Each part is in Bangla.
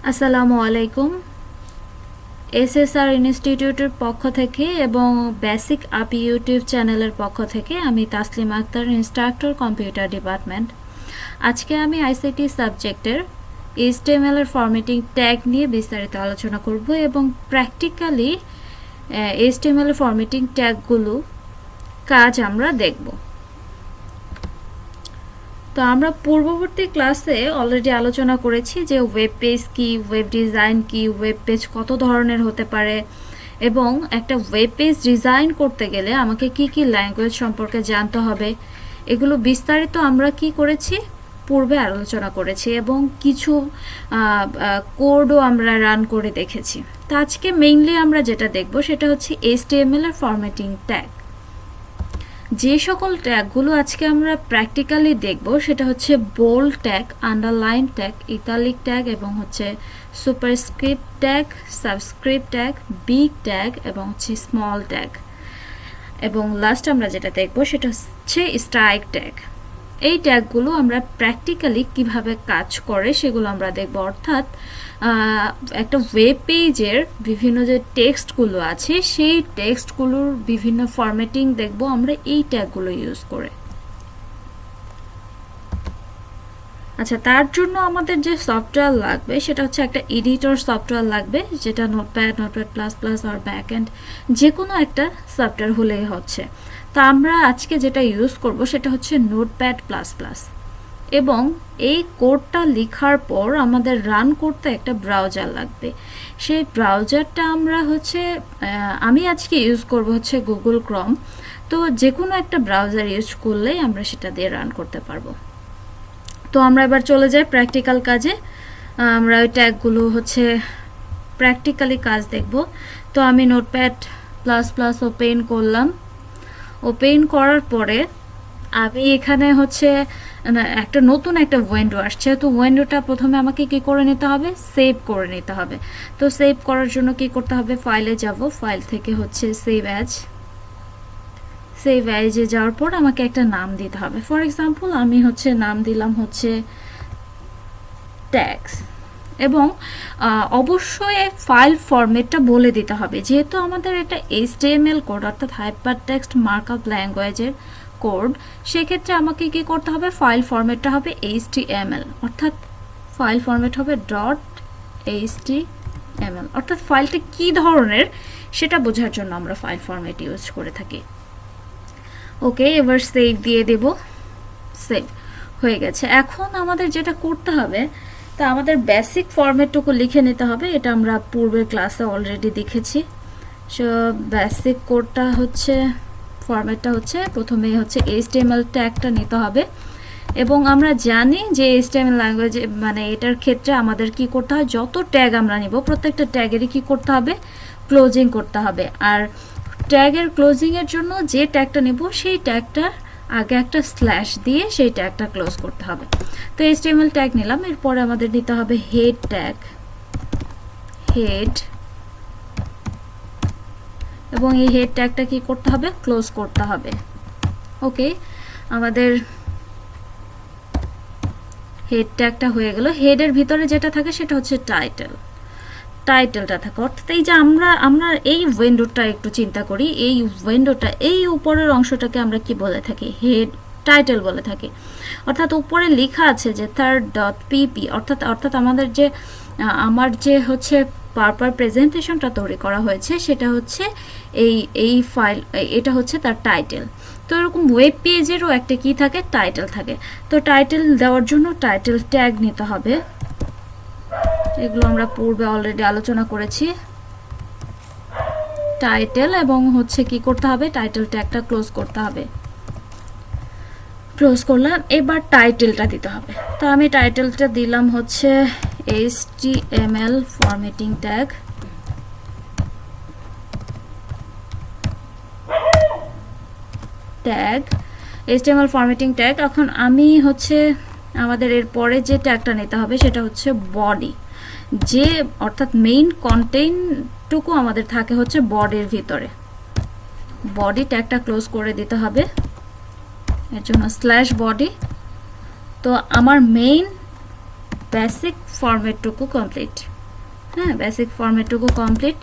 আসসালামু আলাইকুম। এসএসআর ইনস্টিটিউটের পক্ষ থেকে এবং বেসিক আপ ইউটিউব চ্যানেলের পক্ষ থেকে আমি Taslim Akter, instructor computer department. আজকে আমি আইসিটি সাবজেক্টের এইচটিএমএল এর ফরম্যাটিং ট্যাগ নিয়ে বিস্তারিত আলোচনা করব এবং প্র্যাকটিক্যালি এইচটিএমএল এর ফরম্যাটিং ট্যাগগুলো কাজ আমরা দেখব। তো আমরা পূর্ববর্তী ক্লাসে অলরেডি আলোচনা করেছি যে ওয়েব পেজ কি, ওয়েব ডিজাইন কি, ওয়েব পেজ কত ধরনের হতে পারে এবং একটা ওয়েব পেজ ডিজাইন করতে গেলে আমাকে কি কি ল্যাঙ্গুয়েজ সম্পর্কে জানতে হবে, এগুলো বিস্তারিত আমরা কি করেছি পূর্বে আলোচনা করেছি এবং কিছু কোডও আমরা রান করে দেখেছি। তো আজকে মেইনলি আমরা যেটা দেখব সেটা হচ্ছে এইচটিএমএল এর ফরম্যাটিং ট্যাগ। যে সকল ট্যাগগুলো আজকে আমরা প্র্যাকটিক্যালি দেখব সেটা হচ্ছে bold tag, underline tag, italic tag এবং হচ্ছে superscript tag, subscript tag, big tag এবং হচ্ছে স্মল ট্যাগ। এবং লাস্ট আমরা যেটা দেখব সেটা হচ্ছে স্ট্রাইক ট্যাগ। এই ট্যাগগুলো আমরা প্র্যাকটিক্যালি কিভাবে কাজ করে সেগুলো আমরা দেখব। অর্থাৎ একটা ওয়েব পেজের বিভিন্ন যে টেক্সটগুলো আছে সেই টেক্সটগুলোর বিভিন্ন ফরম্যাটিং দেখব আমরা এই ট্যাগগুলো ইউজ করে। আচ্ছা, তার জন্য আমাদের যে সফটওয়্যার লাগবে সেটা হচ্ছে একটা এডিটর সফটওয়্যার লাগবে, যেটা নোটপ্যাড, নোটপ্যাড প্লাস প্লাস আর ব্যাকএন্ড যে কোনো একটা সফটওয়্যার হলেই হচ্ছে। তো আমরা আজকে যেটা ইউজ করব সেটা হচ্ছে নোটপ্যাড প্লাস প্লাস। এবং এই কোডটা লেখার পর আমাদের রান করতে একটা ব্রাউজার লাগবে। সেই ব্রাউজারটা আমরা আমি আজকে ইউজ করব হচ্ছে গুগল ক্রোম। তো যে কোনো একটা ব্রাউজার ইউজ করলেই আমরা সেটা দিয়ে রান করতে পারবো। তো আমরা এবার চলে যাই প্র্যাকটিক্যাল কাজে। আমরা ওই ট্যাগগুলো প্র্যাকটিক্যালি কাজ দেখব। তো আমি নোটপ্যাড প্লাস প্লাস ওপেন করলাম। ওপেন করার পরে আমি এখানে একটা নতুন একটা উইন্ডো আসছে। তো উইন্ডোটা প্রথমে আমাকে কি করে নিতে হবে, সেভ করে নিতে হবে। তো সেভ করার জন্য কি করতে হবে, ফাইলে যাব, ফাইল থেকে সেভ অ্যাজে যাওয়ার পর আমাকে একটা নাম দিতে হবে। ফর এক্সাম্পল আমি নাম দিলাম ট্যাগস এবং অবশ্যই ফাইল ফরম্যাটটা বলে দিতে হবে। যেহেতু আমাদের এটা এইচটিএমএল কোড অর্থাৎ হাইপার টেক্সট মার্কআপ ল্যাঙ্গুয়েজের কোড, সেক্ষেত্রে আমাকে কি করতে হবে, ফাইল ফরম্যাটটা হবে HTML, অর্থাৎ ফাইল ফরম্যাট হবে .html, অর্থাৎ ফাইলটা কি ধরনের সেটা বোঝার জন্য আমরা ফাইল ফরম্যাট ইউজ করে থাকি। ওকে, এবার সেভ দিয়ে দেব। সেভ হয়ে গেছে। এখন আমাদের যেটা করতে হবে, তা আমাদের বেসিক ফরম্যাটটুকু লিখে নিতে হবে। এটা আমরা পূর্বের ক্লাসে অলরেডি দেখেছি। সো বেসিক কোডটা ফরম্যাটটা প্রথমে HTML ট্যাগটা নিতে হবে। এবং আমরা জানি যে HTML ল্যাঙ্গুয়েজ এটার ক্ষেত্রে আমাদের কি করতে হয়, যত ট্যাগ আমরা নিব প্রত্যেকটা ট্যাগেরই কি করতে হবে, ক্লোজিং করতে হবে। আর ট্যাগের ক্লোজিংয়ের জন্য যে ট্যাগটা নেব সেই ট্যাগটা আগে একটা স্ল্যাশ দিয়ে সেই ট্যাগটা ক্লোজ করতে হবে। তো HTML ট্যাগ নিলাম। এরপরে আমাদের নিতে হবে হেড ট্যাগ, হেড, এবং এই হেড ট্যাগটা কি করতে হবে, ক্লোজ করতে হবে। ওকে, আমাদের হেড ট্যাগটা হয়ে গেল। হেডের ভিতরে যেটা থাকে সেটা হচ্ছে টাইটেলটা থাকে। অর্থাৎ এই যে আমরা এই উইন্ডোটা একটু চিন্তা করি, এই উইন্ডোটা, এই উপরের অংশটাকে আমরা কি বলে থাকি, হেড টাইটেল বলে থাকি। অর্থাৎ উপরে লেখা আছে যে third.pp, অর্থাৎ আমার যে পাওয়ার প্রেজেন্টেশনটা তৈরি করা হয়েছে সেটা এই ফাইল, এটা তার টাইটেল। তো এরকম ওয়েব পেজেরও একটা কি থাকে, টাইটেল থাকে। তো টাইটেল দেওয়ার জন্য টাইটেল ট্যাগ নিতে হবে। এগুলো আমরা পূর্বে অলরেডি আলোচনা করেছি। টাইটেল এবং কি করতে হবে, টাইটেল ট্যাগটা ক্লোজ করতে হবে। ক্লোজ করলাম। এবার টাইটেলটা দিতে হবে। তো আমি টাইটেলটা দিলাম HTML formatting tag. HTML formatting tag. এখন আমি আমাদের এরপরে যে ট্যাগটা নিতে হবে সেটা বডি, যে অর্থাৎ মেইন কন্টেন্টটুকু আমাদের থাকে বডির ভিতরে। বডি ট্যাগটা ক্লোজ করে দিতে হবে, এর জন্য /body। তো আমার মেইন বেসিক ফরম্যাটটুকু কমপ্লিট। হ্যাঁ, বেসিক ফরম্যাটটুকু কমপ্লিট।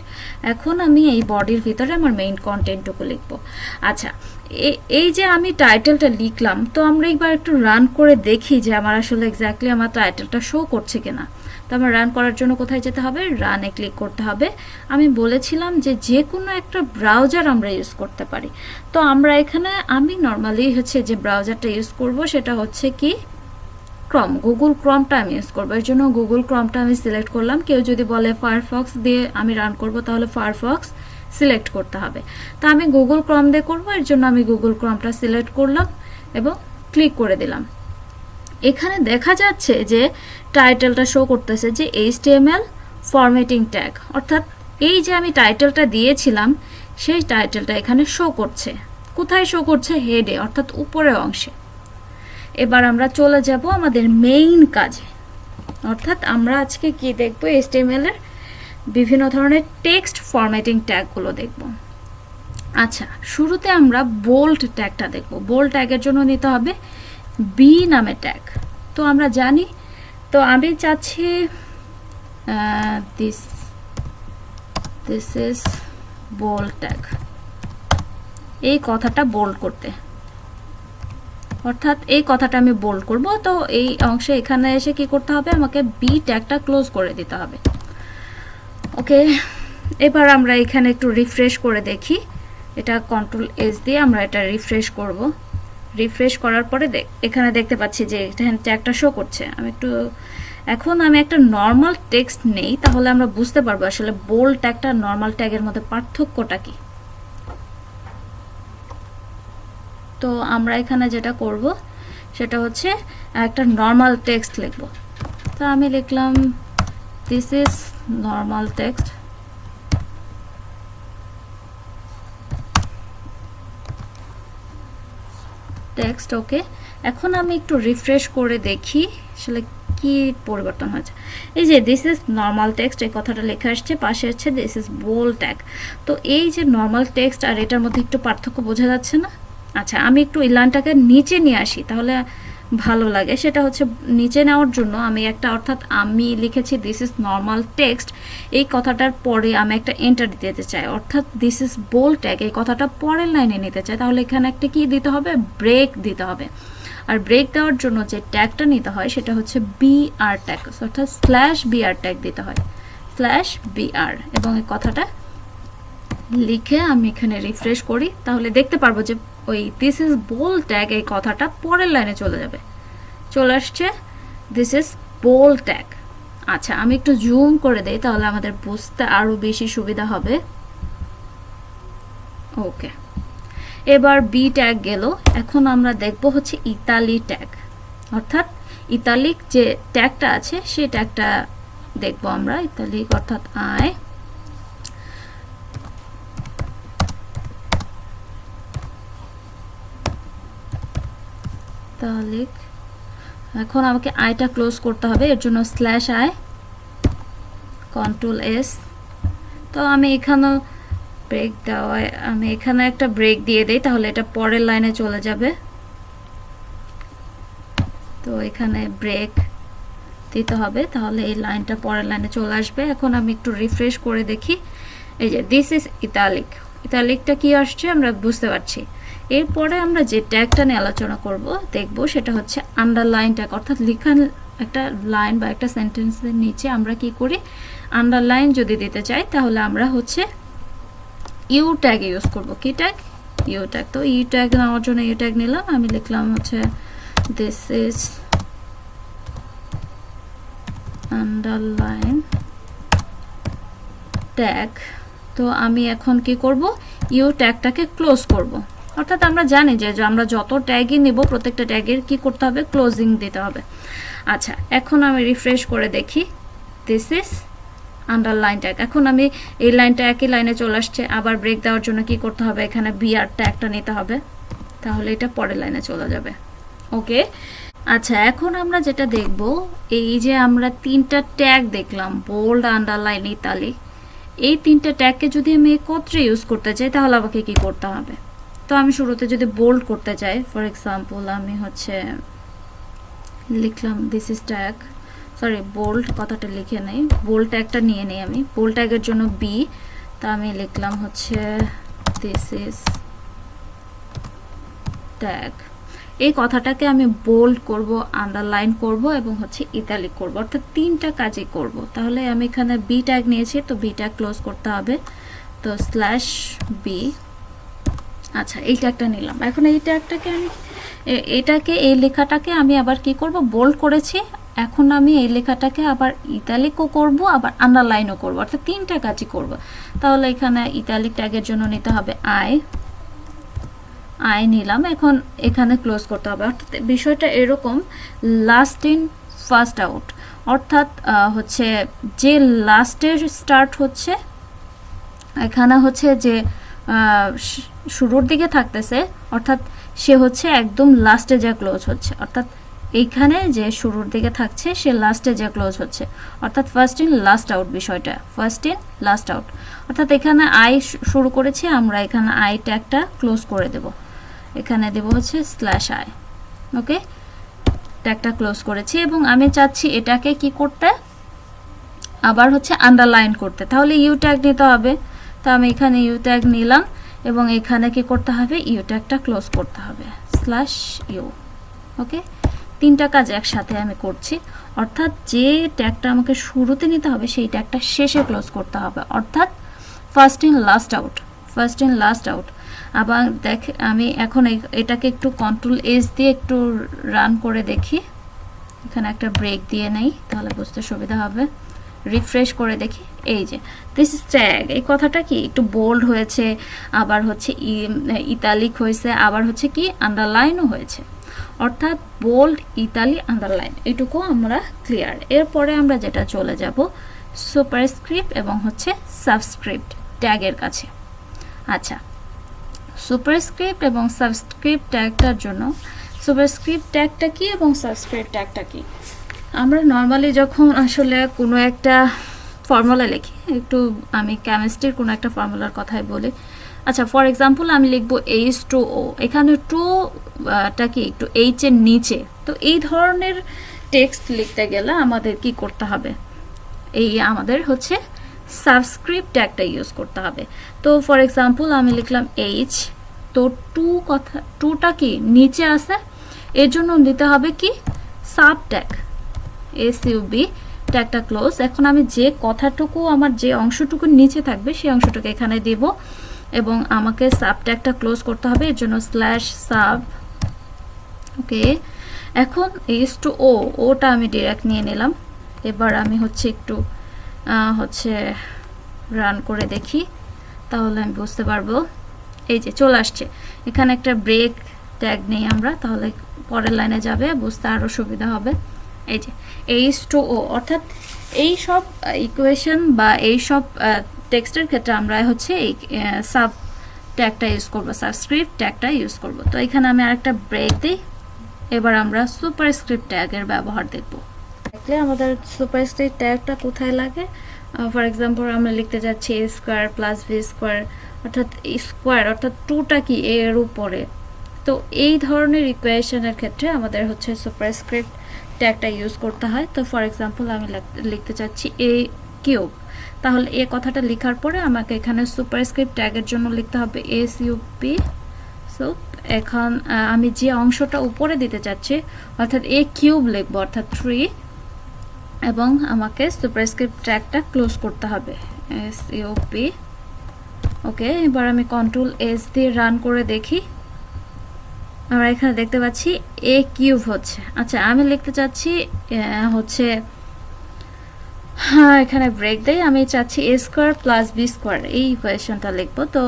এখন আমি এই বডির ভিতরে আমার মেইন কন্টেন্টটুকু লিখব। আচ্ছা, এই যে আমি টাইটেলটা লিখলাম, তো আমরা একবার একটু রান করে দেখি যে আমার আসলে এক্স্যাক্টলি আমার টাইটেলটা শো করছে কিনা। তো আমার রান করার জন্য কোথায় যেতে হবে? রানে ক্লিক করতে হবে। আমি বলেছিলাম যে যে কোনো একটা ব্রাউজার আমরা ইউজ করতে পারি। তো আমরা এখানে আমি নর্মালি হচ্ছে যে ব্রাউজারটা ইউজ করব সেটা হচ্ছে কি ক্রম, গুগল ক্রমটা আমি ইউজ করবো। এর জন্য গুগল ক্রমটা আমি সিলেক্ট করলাম। কেউ যদি বলে ফায়ারফক্স দিয়ে আমি রান করব, তাহলে ফায়ারফক্স সিলেক্ট করতে হবে। তো আমি গুগল ক্রম দিয়ে করবো, এর জন্য আমি গুগল ক্রমটা সিলেক্ট করলাম এবং ক্লিক করে দিলাম। এখানে দেখা যাচ্ছে যে টাইটেলটা শো করতেছে যে HTML ফরম্যাটিং ট্যাগ, অর্থাৎ এই যে আমি টাইটেলটা দিয়েছিলাম সেই টাইটেলটা এখানে শো করছে। কোথায় শো করছে? হেডে, অর্থাৎ উপরের অংশে। এবার আমরা চলে যাব আমাদের মেইন কাজে, অর্থাৎ আমরা আজকে কি দেখব? HTML এর বিভিন্ন ধরনের টেক্সট ফরম্যাটিং ট্যাগগুলো দেখব। আচ্ছা, শুরুতে আমরা বোল্ড ট্যাগটা দেখব। বোল্ড ট্যাগের জন্য নিতে হবে বি নামে ট্যাগ। তো আমরা জানি, তো আমি চাচ্ছি দিস ইজ বোল্ড ট্যাগ, এই কথাটা বোল্ড করতে, অর্থাৎ এই কথাটা আমি বোল্ড করব। তো এই অংশে এখানে এসে কি করতে হবে? আমাকে বি ট্যাগটা ক্লোজ করে দিতে হবে। ওকে, এবার আমরা এখানে একটু রিফ্রেশ করে দেখি। এটা Ctrl+S দিয়ে আমরা এটা রিফ্রেশ করব। রিফ্রেশ করার পরে এখানে দেখতে পাচ্ছি যে এখানে ট্যাগটা শো করছে। এখন আমি একটা নর্মাল টেক্সট নেই, তাহলে আমরা বুঝতে পারবো আসলে বোল্ড ট্যাগটা নর্মাল ট্যাগের মধ্যে পার্থক্যটা কি। তো আমরা এখানে যেটা করব সেটা হচ্ছে একটা নর্মাল টেক্সট লিখব। তো আমি লিখলাম দিস ইজ নর্মাল টেক্সট। ওকে, এখন আমি একটু রিফ্রেশ করে দেখি আসলে কি পরিবর্তন হয়েছে। এই যে দিস ইজ নর্মাল টেক্সট, এই কথাটা লেখা আসছে, পাশে হচ্ছে দিস ইজ বোল্ড ট্যাগ। তো এই যে নর্মাল টেক্সট আর এটার মধ্যে একটু পার্থক্য বোঝা যাচ্ছে না? আচ্ছা, আমি একটু এই লাইনটাকে নিচে নিয়ে আসি, তাহলে ভালো লাগে। সেটা হচ্ছে নিচে নেওয়ার জন্য আমি একটা, অর্থাৎ আমি লিখেছি দিস ইজ নর্মাল টেক্সট, এই কথাটার পরে আমি একটা এন্টার দিতে চাই, অর্থাৎ দিস ইজ বোল্ড ট্যাগ, এই কথাটা পরের লাইনে নিতে চাই, তাহলে এখানে একটা কি দিতে হবে? ব্রেক দিতে হবে। আর ব্রেক দেওয়ার জন্য যে ট্যাগটা নিতে হয় সেটা হচ্ছে BR ট্যাগ, অর্থাৎ /BR ট্যাগ দিতে হয়, /BR। এবং এই কথাটা লিখে আমি এখানে রিফ্রেশ করি, তাহলে দেখতে পারবো যে ওই দিস ইজ বোল্ড ট্যাগ এই কথাটা পরের লাইনে চলে যাবে, চলে আসছে দিস ইজ বোল্ড ট্যাগ। আচ্ছা, আমি একটু জুম করে দেই, তাহলে আমাদের বুঝতে আরো বেশি সুবিধা হবে। ওকে, এবার বি ট্যাগ গেল। এখন আমরা দেখব হচ্ছে ইতালি ট্যাগ, অর্থাৎ ইতালিক যে ট্যাগটা আছে সেই ট্যাগটা দেখব আমরা। ইতালিক অর্থাৎ আই, ইতালিক। এখন আমাকে আইটা ক্লোজ করতে হবে, এর জন্য /i, Ctrl+S। তো আমি এখানে ব্রেক দেওয়ায় আমি এখানে একটা ব্রেক দিয়ে দেই, তাহলে এটা পরের লাইনে চলে যাবে। তো এখানে ব্রেক দিতে হবে, তাহলে এই লাইনটা পরের লাইনে চলে আসবে। এখন আমি একটু রিফ্রেশ করে দেখি, এই যে দিস ইজ ইতালিক, ইতালিকটা কি আসছে আমরা বুঝতে পারছি। এরপরে আমরা যে ট্যাগটা নিয়ে আলোচনা করব দেখব সেটা হচ্ছে আন্ডারলাইন ট্যাগ, অর্থাৎ লেখা একটা লাইন বা একটা সেন্টেন্সের নিচে আমরা কি করি? আন্ডারলাইন যদি দিতে চাই তাহলে আমরা হচ্ছে ইউ ট্যাগ ইউজ করব। কি ট্যাগ? U tag. তো ইউ ট্যাগ নেওয়ার জন্য ইউ ট্যাগ নিলাম, আমি লিখলাম হচ্ছে দিস ইজ আন্ডারলাইন ট্যাগ। তো আমি এখন কি করব? ইউ ট্যাগটাকে ক্লোজ করব। অর্থাৎ আমরা জানি যে আমরা যত ট্যাগই নিব প্রত্যেকটা ট্যাগের কি করতে হবে? ক্লোজিং দিতে হবে। আচ্ছা, এখন আমি রিফ্রেশ করে দেখি দিস ইজ আন্ডারলাইন ট্যাগ। এখন আমি এই লাইনটা একই লাইনে চলে আসছে, আবার ব্রেক দেওয়ার জন্য কি করতে হবে? এখানে BR ট্যাগটা নিতে হবে, তাহলে এটা পরের লাইনে চলে যাবে। ওকে, আচ্ছা, এখন আমরা যেটা দেখব, এই যে আমরা তিনটা ট্যাগ দেখলাম, বোল্ড, আন্ডারলাইন, ইতালিক, এই তিনটা ট্যাগকে যদি আমি একত্রে ইউজ করতে চাই তাহলে আমাকে কি করতে হবে? তো আমি শুরুতে যদি বোল্ড করতে চাই, ফর এক্সাম্পল আমি হচ্ছে লিখলাম this is tag, sorry bold কথাটা লিখে নেই, বোল্ড ট্যাগটা নিয়ে নেই আমি। বোল্ড ট্যাগের জন্য বি, তা আমি লিখলাম হচ্ছে দিস ইজ ট্যাগ। এই কথাটাকে আমি বোল্ড করব, আন্ডারলাইন করব এবং হচ্ছে ইটালিক করব, অর্থাৎ তিনটা কাজই করব। তাহলে আমি এখানে বি ট্যাগ নিয়েছি, তো বি ট্যাগ ক্লোজ করতে হবে, তো স্ল্যাশ বি। আচ্ছা, এই ট্যাগটা নিলাম। এখন এই ট্যাগটাকে আমি এই লেখাটাকে আমি আবার কি করব, বোল্ড করেছি, এখন আমি এই লেখাটাকে আবার ইটালিকও করব, আবার আন্ডারলাইনও করব, অর্থাৎ তিনটা কাজই করব। তাহলে এখানে ইটালিক ট্যাগের জন্য নিতে হবে আই নিলাম, এখন এখানে ক্লোজ করতে হবে। অর্থাৎ বিষয়টা এরকম, লাস্ট ইন ফার্স্ট আউট, অর্থাৎ হচ্ছে যে লাস্টের স্টার্ট হচ্ছে, এখানে হচ্ছে যে শুরুর দিকে থাকতেছে, অর্থাৎ সে হচ্ছে একদম লাস্টে যা ক্লোজ হচ্ছে, অর্থাৎ এইখানে যে শুরুর দিকে থাকছে সে লাস্টে যা ক্লোজ হচ্ছে, অর্থাৎ ফার্স্ট ইন লাস্ট আউট বিষয়টা, ফার্স্ট ইন লাস্ট আউট। অর্থাৎ এখানে আই শুরু করেছি আমরা, এখানে আই ট্যাগটা ক্লোজ করে দেব, এখানে দেব হচ্ছে স্ল্যাশ আই। ওকে, ট্যাগটা ক্লোজ করেছি এবং আমি চাচ্ছি এটাকে কি করতে, আবার হচ্ছে আন্ডারলাইন করতে। তাহলে ইউ ট্যাগ নিতে হবে, তো আমি এখানে ইউ ট্যাগ নিলাম এবং এখানে কি করতে হবে, ইউ ট্যাগটা ক্লোজ করতে হবে, স্ল্যাশ ইউ। ওকে, তিনটা কাজ একসাথে আমি করছি, অর্থাৎ যে ট্যাগটা আমাকে শুরুতে নিতে হবে সেই ট্যাগটা শেষে ক্লোজ করতে হবে, অর্থাৎ first in last out, first in last out. আবার দেখ, আমি এখন এটাকে একটু কন্ট্রোল এস দিয়ে একটু রান করে দেখি, এখানে একটা ব্রেক দিয়ে নেই তাহলে বুঝতে সুবিধা হবে। রিফ্রেশ করে দেখি, এই যে দিস ইজ ট্যাগ, এই কথাটা কি একটু বোল্ড হয়েছে, আবার হচ্ছে ইতালিক হয়েছে, আবার হচ্ছে কি আন্ডারলাইনও হয়েছে, অর্থাৎ বোল্ড, ইতালি, আন্ডারলাইন, এটুকু আমরা ক্লিয়ার। এরপরে আমরা যেটা চলে যাব সুপারস্ক্রিপ্ট এবং হচ্ছে সাবস্ক্রিপ্ট ট্যাগের কাছে। আচ্ছা, সুপারস্ক্রিপ্ট এবং সাবস্ক্রিপ্ট ট্যাগটার জন্য সুপারস্ক্রিপ্ট ট্যাগটা কি এবং সাবস্ক্রিপ্ট ট্যাগটা কি, আমরা নর্মালি যখন আসলে কোনো একটা ফর্মুলা লিখি, একটু আমি কেমিস্ট্রির কোনো একটা ফর্মুলার কথাই বলি। আচ্ছা, ফর এক্সাম্পল আমি লিখবো H2O, এখানে টা কি একটু এইচ এর নিচে, তো এই ধরনের টেক্সট লিখতে গেলে আমাদের কি করতে হবে, এই আমাদের হচ্ছে সাবস্ক্রিপ্ট ট্যাগটা ইউজ করতে হবে। তো ফর এক্সাম্পল আমি লিখলাম এইচ, তো টুটা কি নিচে আছে, এর জন্য দিতে হবে কি সাব ট্যাগ, SUB ট্যাগটা ক্লোজ। এখন আমি যে কথাটুকু আমার যে অংশটুকু নিচে থাকবে সেই অংশটুকু এখানে দেব এবং আমাকে সাব ট্যাগটা ক্লোজ করতে হবে, এর জন্য স্ল্যাশ সাব। ওকে, এখন H2O, ওটা আমি ডিরেক্ট নিয়ে নিলাম। এবার আমি হচ্ছে একটু হচ্ছে রান করে দেখি, তাহলে আমি বুঝতে পারবো। এই যে চলে আসছে, এখানে একটা ব্রেক ট্যাগ নেই আমরা, তাহলে পরের লাইনে যাবে, বুঝতে আরও সুবিধা হবে। এই যে H2O, অর্থাৎ এই সব ইকুয়েশন বা এই সব টেক্সটের ক্ষেত্রে আমরা হচ্ছে এই সাব ট্যাগটা ইউজ করবো, সাবস্ক্রিপ্ট ট্যাগটা ইউজ করব। তো এখানে আমি আরেকটা ব্রেক দিই, এবার আমরা সুপারস্ক্রিপ্ট ট্যাগের ব্যবহার দেখব। দেখলে আমাদের সুপারস্ক্রিপ্ট ট্যাগটা কোথায় লাগে, ফর এক্সাম্পল আমরা লিখতে যাচ্ছি a square plus b square, অর্থাৎ স্কোয়ার অর্থাৎ টুটা কি এর উপরে, তো এই ধরনের ইকুয়েশনের ক্ষেত্রে আমাদের হচ্ছে সুপারস্ক্রিপ্ট ট্যাগটা ইউজ করতে হয়। তো ফর এক্সাম্পল আমি লিখতে চাচ্ছি a কিউব, তাহলে এই কথাটা লেখার পরে আমাকে এখানে সুপারস্ক্রিপ্ট ট্যাগের জন্য লিখতে হবে SUP। সো এখন আমি যে অংশটা উপরে দিতে চাচ্ছি অর্থাৎ a কিউব লিখবো, অর্থাৎ 3, এবং আমাকে সুপারস্ক্রিপ্ট ট্যাগটা ক্লোজ করতে হবে SUP। ওকে, এবার আমি কন্ট্রোল S দিয়ে রান করে দেখি, আমরা এখানে দেখতে পাচ্ছি a কিউব হচ্ছে। আচ্ছা, আমি লিখতে চাচ্ছি হচ্ছে, হ্যাঁ এখানে ব্রেক দেই, আমি চাচ্ছি a square plus b square, এই ইকুয়েশনটা লিখবো। তো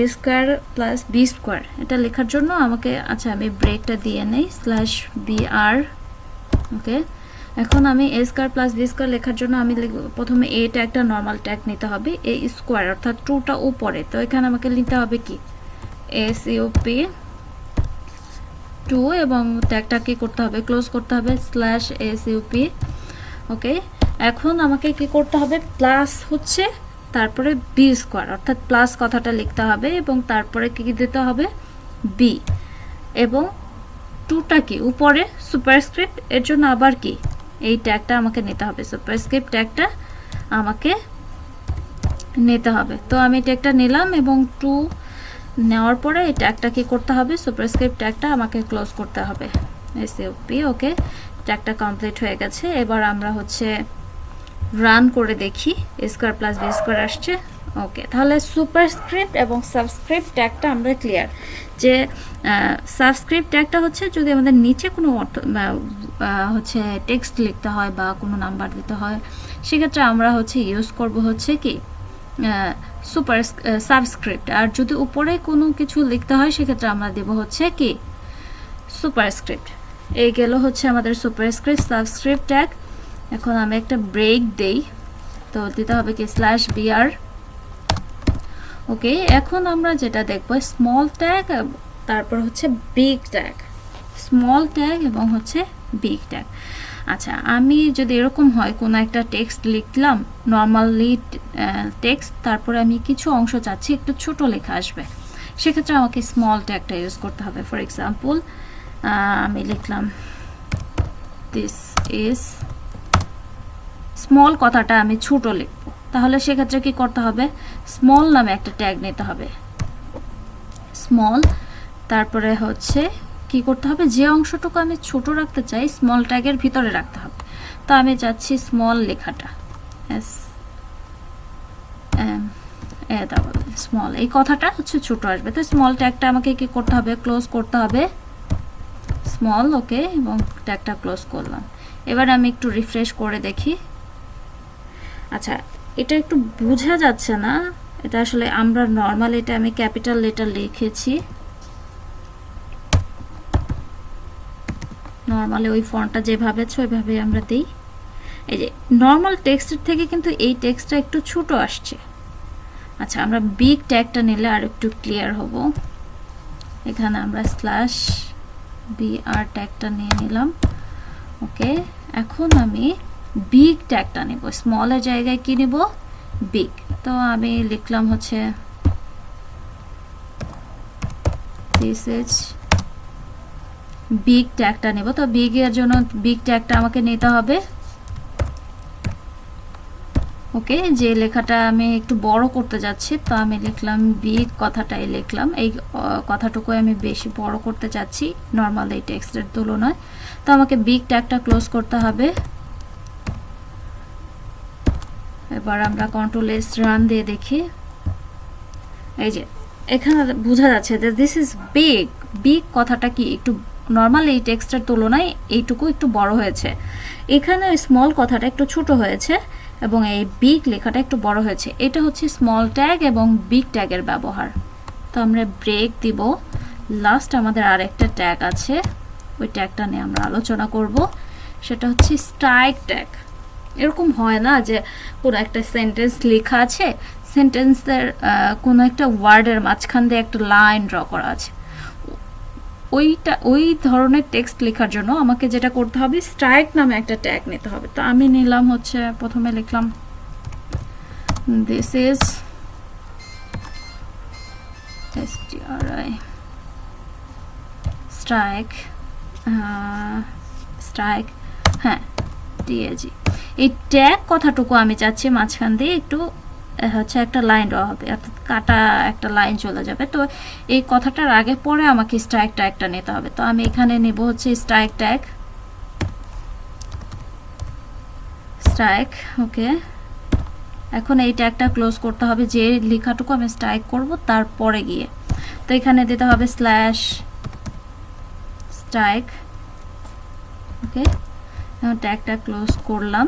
a square plus b square এটা লেখার জন্য আমাকে, আচ্ছা আমি ব্রেকটা দিয়ে নেই, স্ল্যাশ BR। ওকে, এখন আমি a square plus b square লেখার জন্য আমি প্রথমে এটা একটা নর্মাল ট্যাগ নিতে হবে, a স্কোয়ার অর্থাৎ টুটা উপরে, তো এখানে আমাকে নিতে হবে কি SUP 2 এবং ট্যাগটা কি করতে হবে, ক্লোজ করতে হবে, স্ল্যাশ SUP। ওকে, এখন আমাকে কি করতে হবে, প্লাস হচ্ছে তারপরে b স্কোয়ার অর্থাৎ প্লাস কথাটা লিখতে হবে এবং তারপরে কি দিতে হবে b, এবং টুটা কি উপরে সুপারস্ক্রিপ্ট, এর জন্য আবার কি এই ট্যাগটা আমাকে নিতে হবে, সুপারস্ক্রিপ্ট ট্যাগটা আমাকে নিতে হবে। তো আমি ট্যাগটা নিলাম এবং 2 নেওয়ার পরে এই ট্যাগটা কি করতে হবে, সুপারস্ক্রিপ্ট ট্যাগটা আমাকে ক্লোজ করতে হবে, এসইউপি। ওকে, ট্যাগটা কমপ্লিট হয়ে গেছে। এবার আমরা হচ্ছে রান করে দেখি, a square plus b square আসছে। ওকে, তাহলে সুপারস্ক্রিপ্ট এবং সাবস্ক্রিপ্ট ট্যাগটা আমরা ক্লিয়ার। যে সাবস্ক্রিপ্ট ট্যাগটা হচ্ছে যদি আমাদের নিচে কোনো হচ্ছে টেক্সট লিখতে হয় বা কোনো নাম্বার দিতে হয়, সেক্ষেত্রে আমরা হচ্ছে ইউজ করব হচ্ছে কি সাবস্ক্রিপ্ট। আর যদি উপরে কোনো কিছু লিখতে হয় সেক্ষেত্রে আমরা দেব হচ্ছে কি সুপারস্ক্রিপ্ট। এই গেল হচ্ছে আমাদের সুপারস্ক্রিপ্ট সাবস্ক্রিপ্ট ট্যাগ। এখন আমি একটা ব্রেক দেই, তো দিতে হবে কি /br। ওকে, এখন আমরা যেটা দেখব স্মল ট্যাগ, তারপর হচ্ছে বিগ ট্যাগ, স্মল ট্যাগ এবং হচ্ছে বিগ ট্যাগ। আচ্ছা, আমি যদি এরকম হয় কোনো একটা টেক্সট লিখলাম, নর্মালি টেক্সট, তারপরে আমি কিছু অংশ চাচ্ছি একটু ছোট লেখা আসবে, সেক্ষেত্রে আমাকে স্মল ট্যাগটা ইউজ করতে হবে। ফর এক্সাম্পল আমি লিখলাম দিস ইজ, স্মল কথাটা আমি ছোট লিখব, তাহলে সেক্ষেত্রে কি করতে হবে, স্মল নামে একটা ট্যাগ নিতে হবে, স্মল। তারপরে হচ্ছে কি করতে হবে, যে অংশটুকু আমি ছোট রাখতে চাই স্মল ট্যাগের ভিতরে রাখতে হবে। তো আমি চাচ্ছি স্মল লেখাটা, স্মল, এই কথাটা হচ্ছে ছোট আসবে, তো স্মল ট্যাগটা আমাকে কি করতে হবে, ক্লোজ করতে হবে, স্মল। ওকে, এবং ট্যাগটা ক্লোজ করলাম। এবার আমি একটু রিফ্রেশ করে দেখি। আচ্ছা, এটা একটু বোঝা যাচ্ছে না, এটা আসলে আমরা নর্মাল, এটা আমি ক্যাপিটাল লেটার লিখেছি, নর্মালি ওই ফন্টটা যেভাবে আছে ওইভাবে আমরা দিই। এই যে নর্মাল টেক্সটের থেকে কিন্তু এই টেক্সটটা একটু ছোট আসছে। আচ্ছা, আমরা বিগ ট্যাগটা নিলে আর একটু ক্লিয়ার হব। এখানে আমরা /br ট্যাগটা নিয়ে নিলাম। ওকে, এখন আমি বিগ ট্যাগটা নেব, স্মলের জায়গায় কি নেব, বিগ। তো আমি লিখলাম হচ্ছে দিস ইজ, বিগ ট্যাগটা নেব। তো বিগ এর জন্য বিগ ট্যাগটা আমাকে নিতে হবে। ওকে, যে লেখাটা আমি একটু বড় করতে যাচ্ছি, তো আমি লিখলাম বিগ, কথাটাই লিখলাম, এই কথাটুকু আমি বেশি বড় করতে চাচ্ছি নর্মাল এই টেক্সটের তুলনায়, তো আমাকে বিগ ট্যাগটা ক্লোজ করতে হবে। এবার আমরা Ctrl+S রান দিয়ে দেখি। এই যে এখানে বোঝা যাচ্ছে যে দিস ইজ বিগ, বিগ কথাটা কি একটু নর্মাল এই টেক্সটের তুলনায় এইটুকু একটু বড় হয়েছে, এখানে স্মল কথাটা একটু ছোট হয়েছে এবং এই বিগ লেখাটা একটু বড় হয়েছে। এটা হচ্ছে স্মল ট্যাগ এবং বিগ ট্যাগের ব্যবহার। তো আমরা ব্রেক দিব। লাস্ট আমাদের আরেকটা ট্যাগ আছে, ওই ট্যাগটা নিয়ে আমরা আলোচনা করব, সেটা হচ্ছে স্ট্রাইক ট্যাগ। এরকম হয় না যে কোনো একটা সেন্টেন্স লেখা আছে, সেন্টেন্সের কোনো একটা ওয়ার্ডের মাঝখান দিয়ে একটা লাইন ড্র করা আছে, ওই ধরনের টেক্সট লেখার জন্য আমাকে যেটা করতে হবে, স্ট্রাইক নামে একটা ট্যাগ নিতে হবে। তো আমি নিলাম হচ্ছে, প্রথমে লিখলাম this is STRI, strike, strike, হ্যাঁ TAG। এই ট্যাগ কথাটুকু আমি চাচ্ছি মাঝখান দিয়ে একটু হচ্ছে একটা লাইন দেওয়া হবে, অর্থাৎ কাটা একটা লাইন চলে যাবে। তো এই কথাটার আগে পরে আমাকে স্ট্রাইক ট্যাগটা নিতে হবে। তো আমি এখানে নেব হচ্ছে স্ট্রাইক ট্যাগ, স্ট্রাইক। ওকে, এখন এই ট্যাগটা ক্লোজ করতে হবে, যে লেখাটুকু আমি স্ট্রাইক করব তারপরে গিয়ে। তো এখানে দিতে হবে /strike। ওকে, এখন ট্যাগটা ক্লোজ করলাম।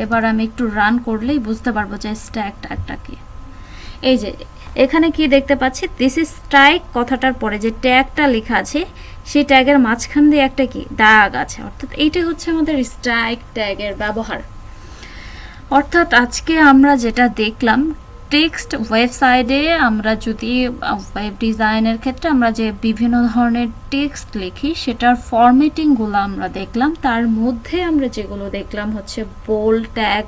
এবার আমি একটু রান করলেই বুঝতে পারবো যে স্ট্রাইক ট্যাগটা কি। এই যে এখানে কি দেখতে পাচ্ছি, দিস ইজ স্ট্রাইক কথাটার পরে যে ট্যাগটা লেখা আছে সেই ট্যাগের মাঝখান দিয়ে একটা কি দাগ আছে, অর্থাৎ এইটাই হচ্ছে আমাদের স্ট্রাইক ট্যাগের ব্যবহার। অর্থাৎ আজকে আমরা যেটা দেখলাম, টেক্সট ওয়েবসাইটে আমরা যদি ওয়েব ডিজাইনের ক্ষেত্রে আমরা যে বিভিন্ন ধরনের টেক্সট লিখি সেটার ফরম্যাটিংগুলো আমরা দেখলাম। তার মধ্যে আমরা যেগুলো দেখলাম হচ্ছে bold tag,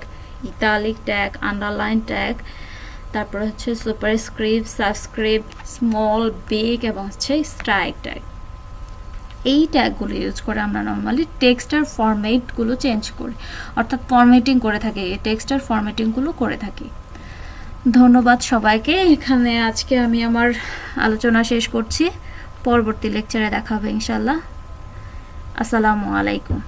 italic tag, underline tag, তারপরে হচ্ছে সুপারস্ক্রিপ্ট, সাবস্ক্রিপ্ট, স্মল, বিগ এবং হচ্ছে স্ট্রাইক ট্যাগ। এই ট্যাগগুলো ইউজ করে আমরা নর্মালি টেক্সটার ফরম্যাটগুলো চেঞ্জ করি, অর্থাৎ ফরম্যাটিং করে থাকি, এই টেক্সটার ফরম্যাটিংগুলো করে থাকি। ধন্যবাদ সবাইকে। এখানে আজকে আমি আমার আলোচনা শেষ করছি, পরবর্তী লেকচারে দেখা হবে ইনশাল্লাহ। আসসালামু আলাইকুম।